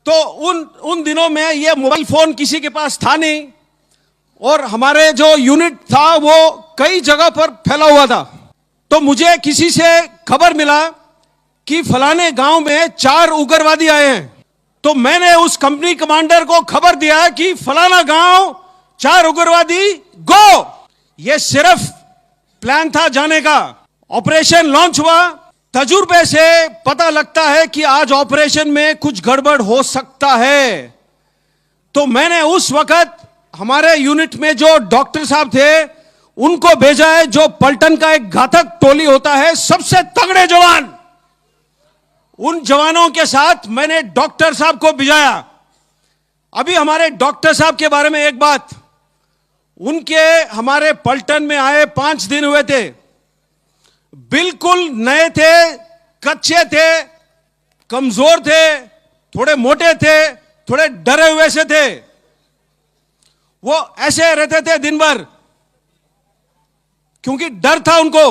तो उन दिनों में ये मोबाइल फोन किसी के पास था नहीं, और हमारे जो यूनिट था वो कई जगह पर फैला हुआ था। तो मुझे किसी से खबर मिला कि फलाने गांव में 4 उग्रवादी आए हैं। तो मैंने उस कंपनी कमांडर को खबर दिया कि फलाना गांव 4 उग्रवादी गो। ये सिर्फ प्लान था जाने का। ऑपरेशन लॉन्च हुआ। तजुर्बे से पता लगता है कि आज ऑपरेशन में कुछ गड़बड़ हो सकता है। तो मैंने उस वक्त हमारे यूनिट में जो डॉक्टर साहब थे उनको भेजा है, जो पलटन का एक घातक टोली होता है, सबसे तगड़े जवान। उन जवानों के साथ मैंने डॉक्टर साहब को भिजाया। अभी हमारे डॉक्टर साहब के बारे में एक बात, उनके हमारे पलटन में आए 5 दिन हुए थे, बिल्कुल नए थे, कच्चे थे, कमजोर थे, थोड़े मोटे थे, थोड़े डरे हुए से थे। वो ऐसे रहते थे दिन भर, क्योंकि डर था उनको।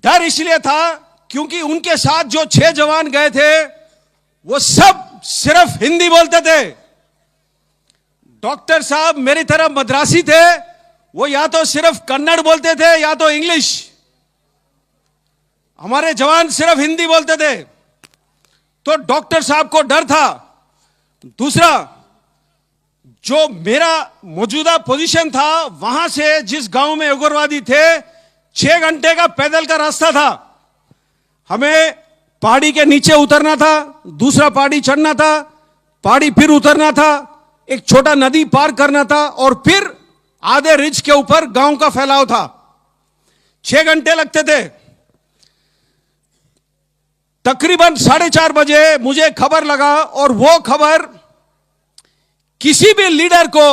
डर इसलिए था क्योंकि उनके साथ जो 6 जवान गए थे वो सब सिर्फ हिंदी बोलते थे। डॉक्टर साहब मेरी तरह मद्रासी थे, वो या तो सिर्फ कन्नड़ बोलते थे या तो इंग्लिश। हमारे जवान सिर्फ हिंदी बोलते थे। तो डॉक्टर साहब को डर था। दूसरा, जो मेरा मौजूदा पोजीशन था, वहां से जिस गांव में उग्रवादी थे 6 घंटे का पैदल का रास्ता था। हमें पहाड़ी के नीचे उतरना था, दूसरा पहाड़ी चढ़ना था, पहाड़ी फिर उतरना था, एक छोटा नदी पार करना था, और फिर आधे रिज के ऊपर गांव का फैलाव था। 6 घंटे लगते थे। तकरीबन 4:30 बजे मुझे खबर लगा, और वो खबर किसी भी लीडर को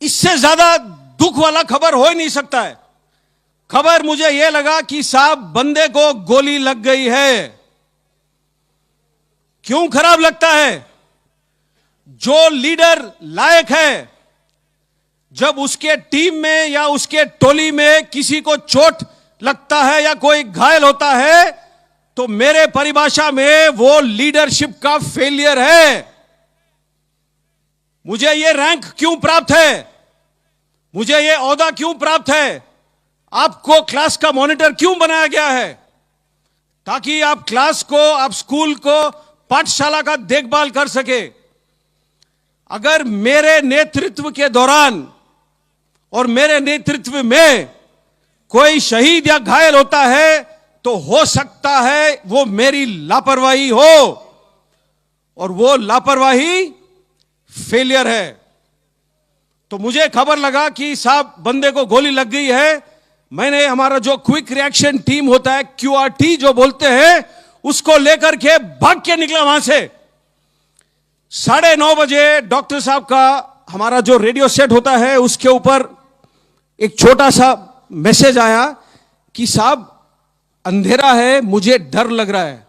इससे ज्यादा दुख वाला खबर हो ही नहीं सकता है। खबर मुझे यह लगा कि साहब बंदे को गोली लग गई है। क्यों खराब लगता है? जो लीडर लायक है, जब उसके टीम में या उसके टोली में किसी को चोट लगता है या कोई घायल होता है, तो मेरे परिभाषा में वो लीडरशिप का फेलियर है। मुझे ये रैंक क्यों प्राप्त है? मुझे ये ओहदा क्यों प्राप्त है? आपको क्लास का मॉनिटर क्यों बनाया गया है? ताकि आप क्लास को, आप स्कूल को, पाठशाला का देखभाल कर सके। अगर मेरे नेतृत्व के दौरान और मेरे नेतृत्व में कोई शहीद या घायल होता है, तो हो सकता है वो मेरी लापरवाही हो, और वो लापरवाही फेलियर है। तो मुझे खबर लगा कि साहब बंदे को गोली लग गई है। मैंने हमारा जो क्विक रिएक्शन टीम होता है, QRT जो बोलते हैं, उसको लेकर के भाग के निकला वहां से। 9:30 बजे डॉक्टर साहब का हमारा जो रेडियो सेट होता है उसके ऊपर एक छोटा सा मैसेज आया कि साहब अंधेरा है, मुझे डर लग रहा है।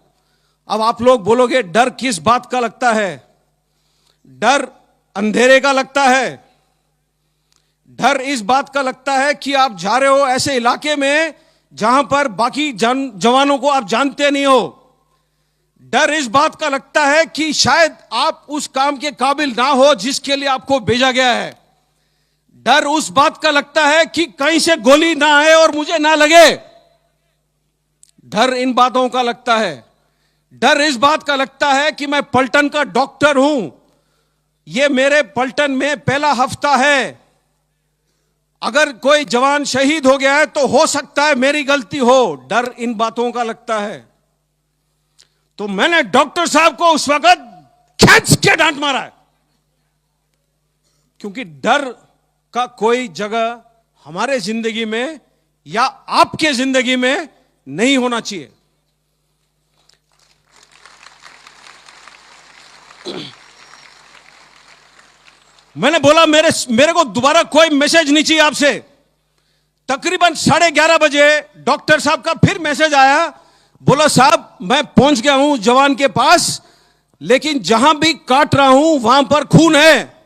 अब आप लोग बोलोगे डर किस बात का लगता है? डर अंधेरे का लगता है। डर इस बात का लगता है कि आप जा रहे हो ऐसे इलाके में जहां पर बाकी जवानों को आप जानते नहीं हो। डर इस बात का लगता है कि शायद आप उस काम के काबिल ना हो जिसके लिए आपको भेजा गया है। डर उस बात का लगता है कि कहीं से गोली ना आए और मुझे ना लगे। डर इन बातों का लगता है। डर इस बात का लगता है कि मैं पलटन का डॉक्टर हूं, ये मेरे पलटन में पहला हफ्ता है, अगर कोई जवान शहीद हो गया है तो हो सकता है मेरी गलती हो। डर इन बातों का लगता है। तो मैंने डॉक्टर साहब को उस वक्त खींच के डांट मारा है, क्योंकि डर का कोई जगह हमारे जिंदगी में या आपके जिंदगी में नहीं होना चाहिए। मैंने बोला मेरे को दोबारा कोई मैसेज नहीं चाहिए आपसे। तकरीबन 11:30 बजे डॉक्टर साहब का फिर मैसेज आया। बोला साहब मैं पहुंच गया हूं जवान के पास, लेकिन जहां भी काट रहा हूं वहां पर खून है।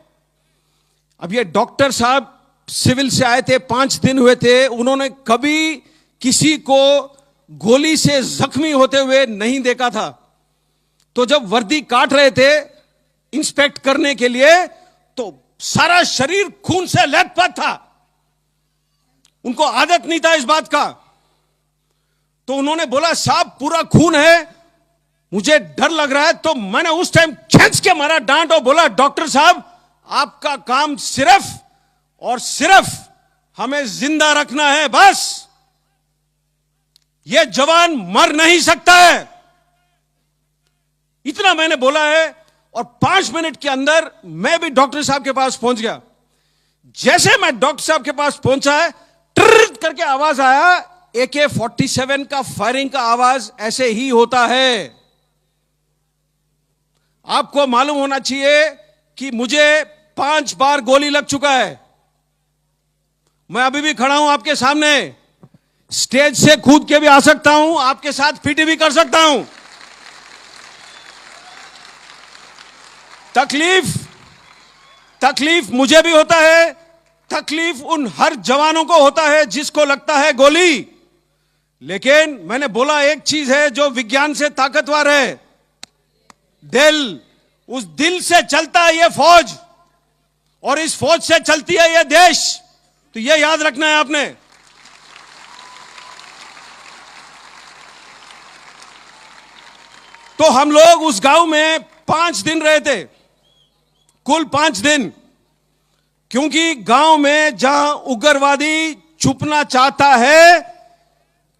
अब ये डॉक्टर साहब सिविल से आए थे, 5 दिन हुए थे, उन्होंने कभी किसी को गोली से जख्मी होते हुए नहीं देखा था। तो जब वर्दी काट रहे थे इंस्पेक्ट करने के लिए, तो सारा शरीर खून से लथपथ था। उनको आदत नहीं था इस बात का। तो उन्होंने बोला साहब पूरा खून है, मुझे डर लग रहा है। तो मैंने उस टाइम खींच के मारा डांट और बोला डॉक्टर साहब आपका काम सिर्फ और सिर्फ हमें जिंदा रखना है, बस। यह जवान मर नहीं सकता है, इतना मैंने बोला है। और 5 मिनट के अंदर मैं भी डॉक्टर साहब के पास पहुंच गया। जैसे मैं डॉक्टर साहब के पास पहुंचा है, ट्र करके आवाज आया, AK-47 का फायरिंग का आवाज ऐसे ही होता है। आपको मालूम होना चाहिए कि मुझे 5 बार गोली लग चुका है। मैं अभी भी खड़ा हूं आपके सामने, स्टेज से कूद के भी आ सकता हूं, आपके साथ पीटी भी कर सकता हूं। तकलीफ मुझे भी होता है, तकलीफ उन हर जवानों को होता है जिसको लगता है गोली। लेकिन मैंने बोला एक चीज है जो विज्ञान से ताकतवर है, दिल। उस दिल से चलता है यह फौज, और इस फौज से चलती है यह देश। तो यह याद रखना है आपने। तो हम लोग उस गांव में 5 दिन रहे थे, कुल 5 दिन। क्योंकि गांव में जहां उग्रवादी छुपना चाहता है,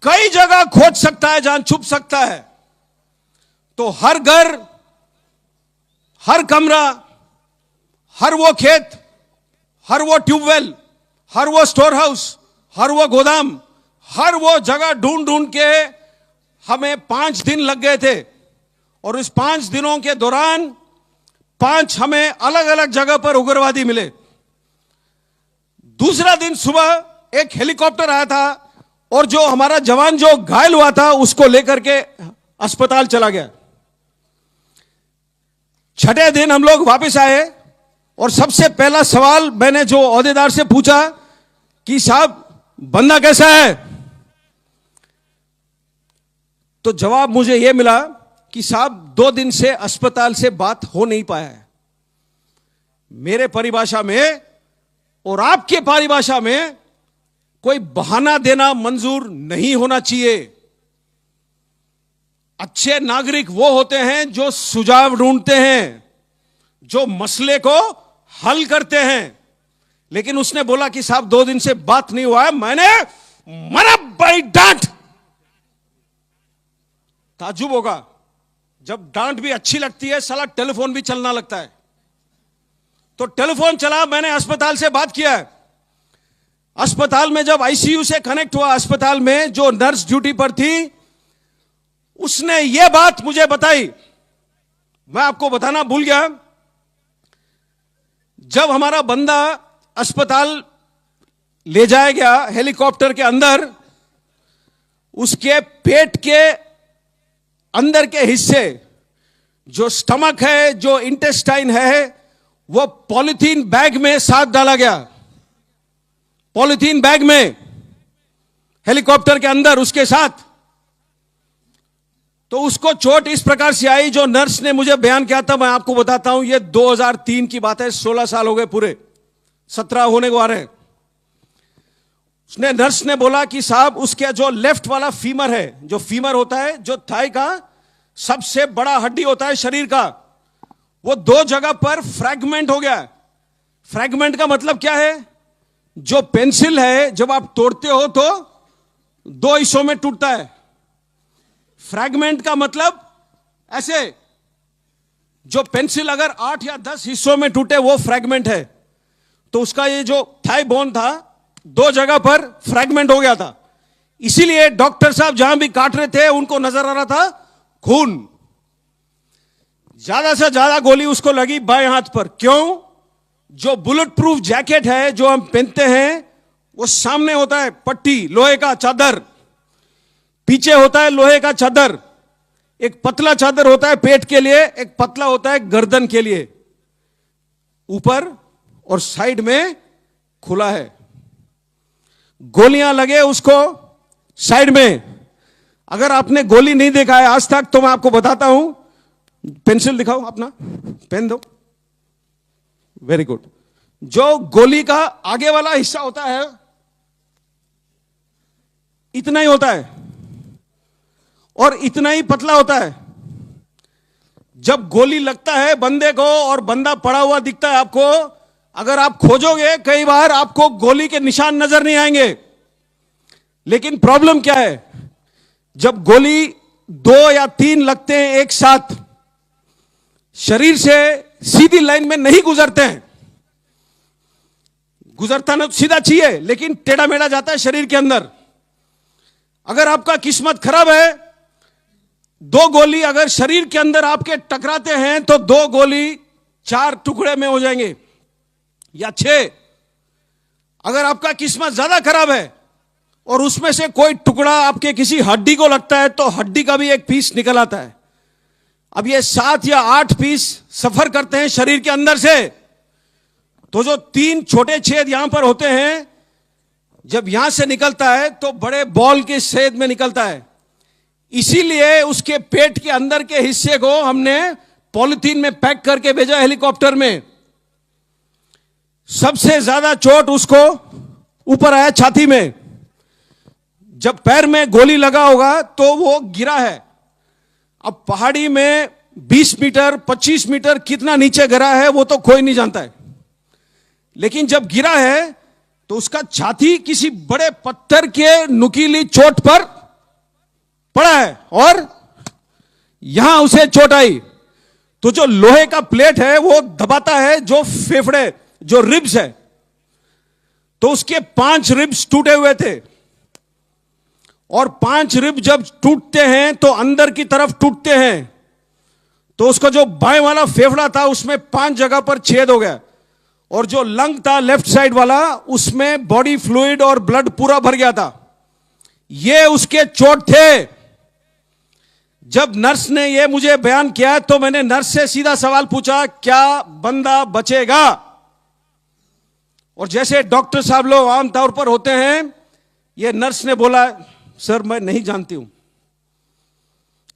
कई जगह खोज सकता है जहां छुप सकता है। तो हर घर, हर कमरा, हर वो खेत, हर वो ट्यूबवेल, हर वो स्टोर हाउस, हर वो गोदाम, हर वो जगह ढूंढ ढूंढ के हमें 5 दिन लग गए थे। और इस 5 दिनों के दौरान 5 हमें अलग अलग जगह पर उग्रवादी मिले। दूसरा दिन सुबह एक हेलीकॉप्टर आया था, और जो हमारा जवान जो घायल हुआ था उसको लेकर के अस्पताल चला गया। छठे दिन हम लोग वापस आए, और सबसे पहला सवाल मैंने जो ओहदेदार से पूछा कि साहब बंदा कैसा है, तो जवाब मुझे यह मिला कि साहब 2 दिन से अस्पताल से बात हो नहीं पाया है। मेरे परिभाषा में और आपके परिभाषा में कोई बहाना देना मंजूर नहीं होना चाहिए। अच्छे नागरिक वो होते हैं जो सुझाव ढूंढते हैं, जो मसले को हल करते हैं। लेकिन उसने बोला कि साहब 2 दिन से बात नहीं हुआ है। मैंने मरा बड़ी डांट। ताज्जुब होगा, जब डांट भी अच्छी लगती है, साला टेलीफोन भी चलना लगता है। तो टेलीफोन चला, मैंने अस्पताल से बात किया। अस्पताल में जब आईसीयू से कनेक्ट हुआ, अस्पताल में जो नर्स ड्यूटी पर थी, उसने यह बात मुझे बताई, मैं आपको बताना भूल गया। जब हमारा बंदा अस्पताल ले जाया गया हेलीकॉप्टर के अंदर, उसके पेट के अंदर के हिस्से, जो स्टमक है, जो इंटेस्टाइन है, वो पॉलिथीन बैग में साथ डाला गया। पॉलिथीन बैग में हेलीकॉप्टर के अंदर उसके साथ। तो उसको चोट इस प्रकार से आई, जो नर्स ने मुझे बयान किया था, मैं आपको बताता हूं। ये 2003 की बात है, 16 साल हो गए पूरे, 17 होने को आ रहे हैं। उसने, नर्स ने बोला कि साहब उसके जो लेफ्ट वाला फीमर है, जो फीमर होता है, जो थाई का सबसे बड़ा हड्डी होता है शरीर का, वो 2 जगह पर फ्रैगमेंट हो गया। फ्रैगमेंट का मतलब क्या है? जो पेंसिल है जब आप तोड़ते हो तो 2 हिस्सों में टूटता है। फ्रैगमेंट का मतलब ऐसे, जो पेंसिल अगर 8 या 10 हिस्सों में टूटे वो फ्रैगमेंट है। तो उसका ये जो थाई बोन था, 2 जगह पर फ्रैगमेंट हो गया था। इसीलिए डॉक्टर साहब जहां भी काट रहे थे उनको नजर आ रहा था खून। ज्यादा से ज्यादा गोली उसको लगी बाएं हाथ पर। क्यों? जो बुलेट प्रूफ जैकेट है जो हम पहनते हैं, वो सामने होता है पट्टी, लोहे का चादर, पीछे होता है लोहे का चादर। एक पतला चादर होता है पेट के लिए, एक पतला होता है गर्दन के लिए। ऊपर और साइड में खुला है। गोलियां लगे उसको साइड में, अगर आपने गोली नहीं देखा है आज तक तो मैं आपको बताता हूं, पेंसिल दिखाओ अपना, पेन दो, वेरी गुड। जो गोली का आगे वाला हिस्सा होता है इतना ही होता है और इतना ही पतला होता है। जब गोली लगता है बंदे को और बंदा पड़ा हुआ दिखता है आपको, अगर आप खोजोगे कई बार आपको गोली के निशान नजर नहीं आएंगे। लेकिन प्रॉब्लम क्या है, जब गोली 2 या 3 लगते हैं एक साथ, शरीर से सीधी लाइन में नहीं गुजरते हैं। गुजरता ना तो सीधा चाहिए, लेकिन टेढ़ा मेढ़ा जाता है शरीर के अंदर। अगर आपका किस्मत खराब है, 2 गोली अगर शरीर के अंदर आपके टकराते हैं तो 2 गोली 4 टुकड़े में हो जाएंगे या 6। अगर आपका किस्मत ज्यादा खराब है और उसमें से कोई टुकड़ा आपके किसी हड्डी को लगता है तो हड्डी का भी एक पीस निकल आता है। अब ये 7 या 8 पीस सफर करते हैं शरीर के अंदर से, तो जो 3 छोटे छेद यहां पर होते हैं, जब यहां से निकलता है तो बड़े बॉल के छेद में निकलता है। इसीलिए उसके पेट के अंदर के हिस्से को हमने पॉलिथीन में पैक करके भेजा हेलीकॉप्टर में। सबसे ज्यादा चोट उसको ऊपर आया छाती में। जब पैर में गोली लगा होगा तो वो गिरा है। अब पहाड़ी में 20 मीटर 25 मीटर कितना नीचे गिरा है वो तो कोई नहीं जानता है, लेकिन जब गिरा है तो उसका छाती किसी बड़े पत्थर के नुकीली चोट पर पड़ा है और यहां उसे चोट आई। तो जो लोहे का प्लेट है वो दबाता है जो फेफड़े, जो रिब्स है, तो उसके 5 रिब्स टूटे हुए थे। और 5 रिब जब टूटते हैं तो अंदर की तरफ टूटते हैं, तो उसका जो बाएं वाला फेफड़ा था उसमें 5 जगह पर छेद हो गया, और जो लंग था लेफ्ट साइड वाला उसमें बॉडी फ्लूइड और ब्लड पूरा भर गया था। ये उसके चोट थे। जब नर्स ने ये मुझे बयान किया तो मैंने नर्स से सीधा सवाल पूछा, क्या बंदा बचेगा? और जैसे डॉक्टर साहब लोग आमतौर पर होते हैं, ये नर्स ने बोला, सर मैं नहीं जानती हूं।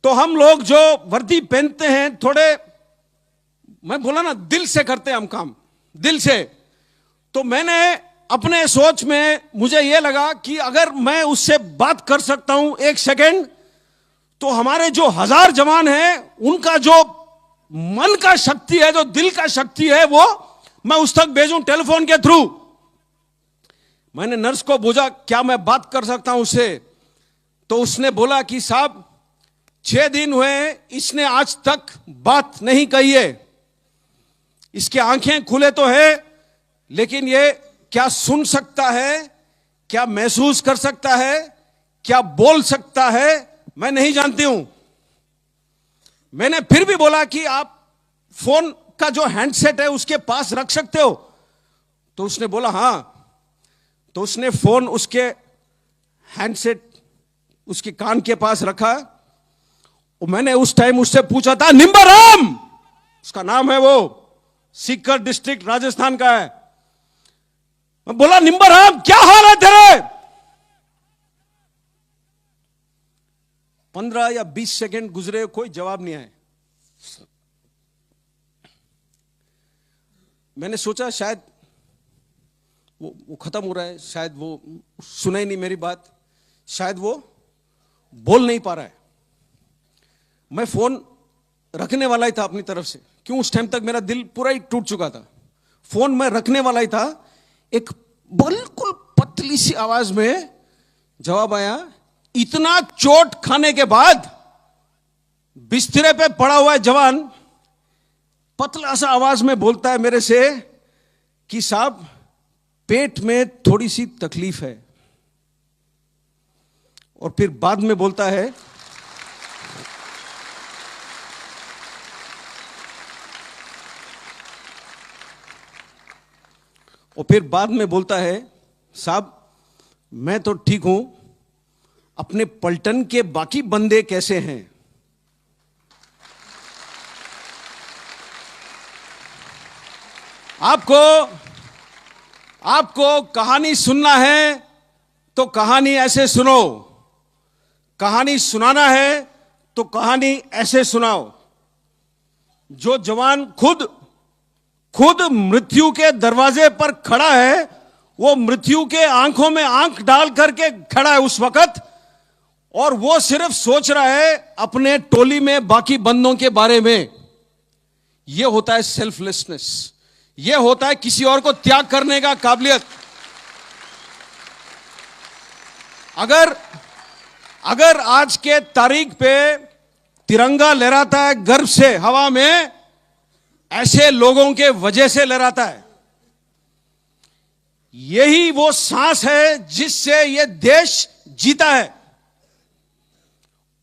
तो हम लोग जो वर्दी पहनते हैं थोड़े, मैं बोला ना, दिल से करते हैं हम काम, दिल से। तो मैंने अपने सोच में मुझे यह लगा कि अगर मैं उससे बात कर सकता हूं 1 सेकेंड, तो हमारे जो 1000 जवान हैं उनका जो मन का शक्ति है, जो दिल का शक्ति है, वो मैं उस तक भेजूं टेलीफोन के थ्रू। मैंने नर्स को पूछा, क्या मैं बात कर सकता हूं उससे? तो उसने बोला कि साहब 6 दिन हुए, इसने आज तक बात नहीं कही है। इसकी आंखें खुले तो है, लेकिन ये क्या सुन सकता है, क्या महसूस कर सकता है, क्या बोल सकता है, मैं नहीं जानती हूं। मैंने फिर भी बोला कि आप फोन का जो हैंडसेट है उसके पास रख सकते हो? तो उसने बोला हां। तो उसने फोन उसके हैंडसेट उसके कान के पास रखा, और मैंने उस टाइम उससे पूछा था, निम्बाराम उसका नाम है, वो सीकर डिस्ट्रिक्ट राजस्थान का है। मैं बोला, निम्बाराम क्या हाल है तेरे? 15 या 20 सेकंड गुजरे, कोई जवाब नहीं आया। मैंने सोचा शायद वो खत्म हो रहा है, शायद वो सुना ही नहीं मेरी बात, शायद वो बोल नहीं पा रहा है। मैं फोन रखने वाला ही था अपनी तरफ से, क्यों उस टाइम तक मेरा दिल पूरा ही टूट चुका था। फोन मैं रखने वाला ही था, एक बिल्कुल पतली सी आवाज में जवाब आया। इतना चोट खाने के बाद बिस्तरे पे पड़ा हुआ जवान पतला सा आवाज में बोलता है मेरे से कि साहब पेट में थोड़ी सी तकलीफ है। और फिर बाद में बोलता है, साहब मैं तो ठीक हूं, अपने पलटन के बाकी बंदे कैसे हैं? आपको कहानी सुनना है तो कहानी ऐसे सुनो। कहानी सुनाना है तो कहानी ऐसे सुनाओ। जो जवान खुद मृत्यु के दरवाजे पर खड़ा है, वो मृत्यु के आंखों में आंख डाल करके खड़ा है उस वक्त, और वो सिर्फ सोच रहा है अपने टोली में बाकी बंदों के बारे में। यह होता है सेल्फलेसनेस, यह होता है किसी और को त्याग करने का काबिलियत। अगर आज के तारीख पे तिरंगा लहराता है गर्व से हवा में, ऐसे लोगों के वजह से लहराता है। यही वो सांस है जिससे ये देश जीता है,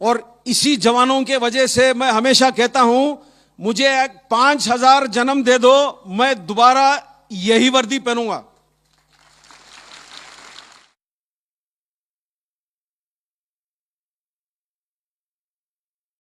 और इसी जवानों के वजह से मैं हमेशा कहता हूं, मुझे 5000 जन्म दे दो, मैं दोबारा यही वर्दी पहनूंगा।